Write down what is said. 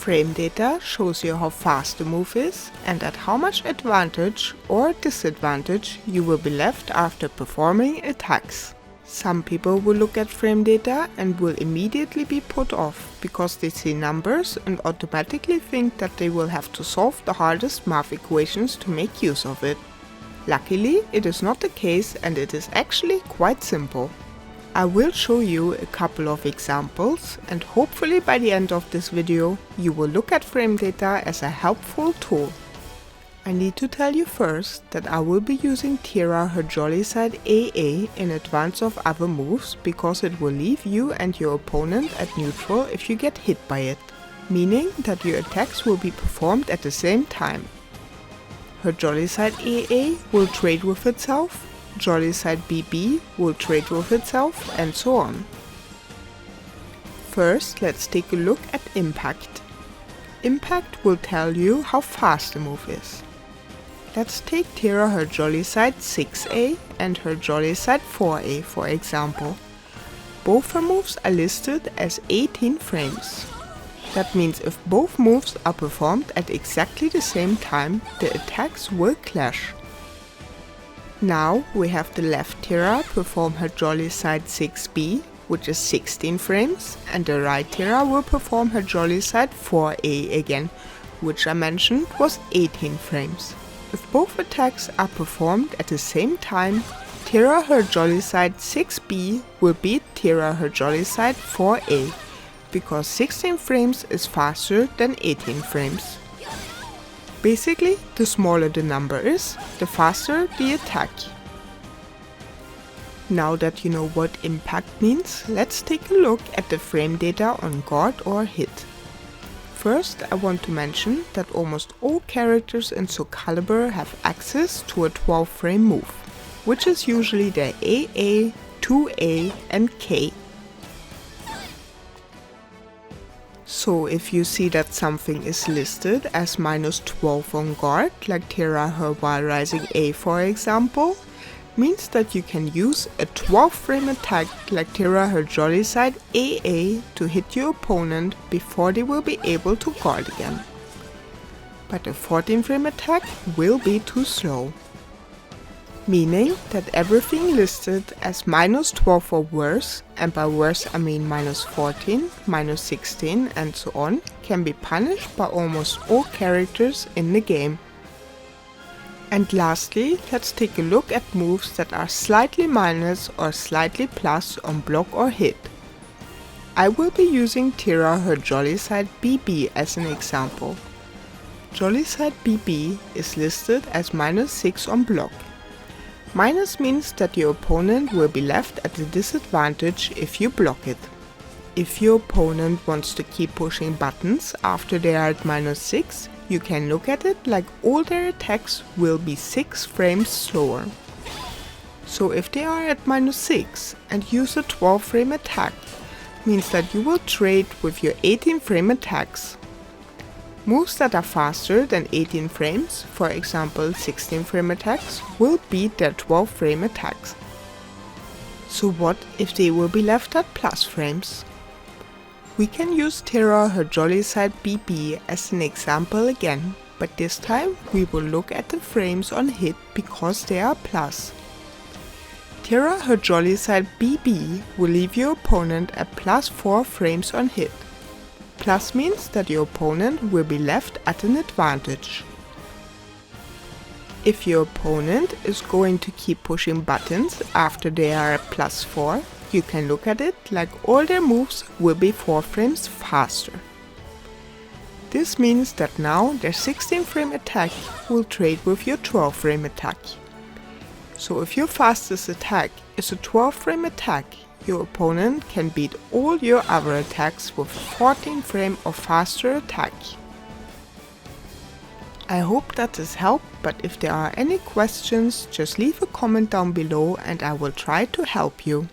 frame data shows you how fast the move is and at how much advantage or disadvantage you will be left after performing attacks. Some people will look at frame data and will immediately be put off because they see numbers and automatically think that they will have to solve the hardest math equations to make use of it. Luckily, it is not the case and it is actually quite simple. I will show you a couple of examples and hopefully by the end of this video you will look at frame data as a helpful tool. I need to tell you first that I will be using Tira her jolly side AA in advance of other moves because it will leave you and your opponent at neutral if you get hit by it, meaning that your attacks will be performed at the same time. Her jolly side AA will trade with itself, jolly side BB will trade with itself, and so on. First, let's take a look at impact. Impact will tell you how fast the move is. Let's take Tira her jolly side 6A and her jolly side 4A for example. Both her moves are listed as 18 frames. That means if both moves are performed at exactly the same time, the attacks will clash. Now we have the left Tira perform her jolly side 6B, which is 16 frames, and the right Tira will perform her jolly side 4A again, which I mentioned was 18 frames. If both attacks are performed at the same time, Tira her jolly side 6B will beat Tira her jolly side 4A, because 16 frames is faster than 18 frames. Basically, the smaller the number is, the faster the attack. Now that you know what impact means, let's take a look at the frame data on guard or hit. First, I want to mention that almost all characters in SoulCalibur have access to a 12 frame move, which is usually their AA, 2A and K. So if you see that something is listed as -12 on guard, like Tira her while rising A for example, means that you can use a 12 frame attack like Tira her jolly side AA to hit your opponent before they will be able to guard again. But a 14 frame attack will be too slow. Meaning that everything listed as -12 or worse, and by worse I mean -14, -16 and so on, can be punished by almost all characters in the game. And lastly, let's take a look at moves that are slightly minus or slightly plus on block or hit. I will be using Tira her jolly side BB as an example. Jolly side BB is listed as -6 on block. Minus means that your opponent will be left at a disadvantage if you block it. If your opponent wants to keep pushing buttons after they are at -6, you can look at it like all their attacks will be 6 frames slower. So if they are at -6 and use a 12 frame attack, means that you will trade with your 18 frame attacks. Moves that are faster than 18 frames, for example 16 frame attacks, will beat their 12 frame attacks. So what if they will be left at plus frames? We can use Tira her jolly side BB as an example again, but this time we will look at the frames on hit because they are plus. Tira her jolly side BB will leave your opponent at +4 frames on hit. Plus means that your opponent will be left at an advantage. If your opponent is going to keep pushing buttons after they are at +4, you can look at it like all their moves will be 4 frames faster. This means that now their 16 frame attack will trade with your 12 frame attack. So if your fastest attack is a 12 frame attack, your opponent can beat all your other attacks with a 14 frame or faster attack. I hope that this helped, but if there are any questions, just leave a comment down below and I will try to help you.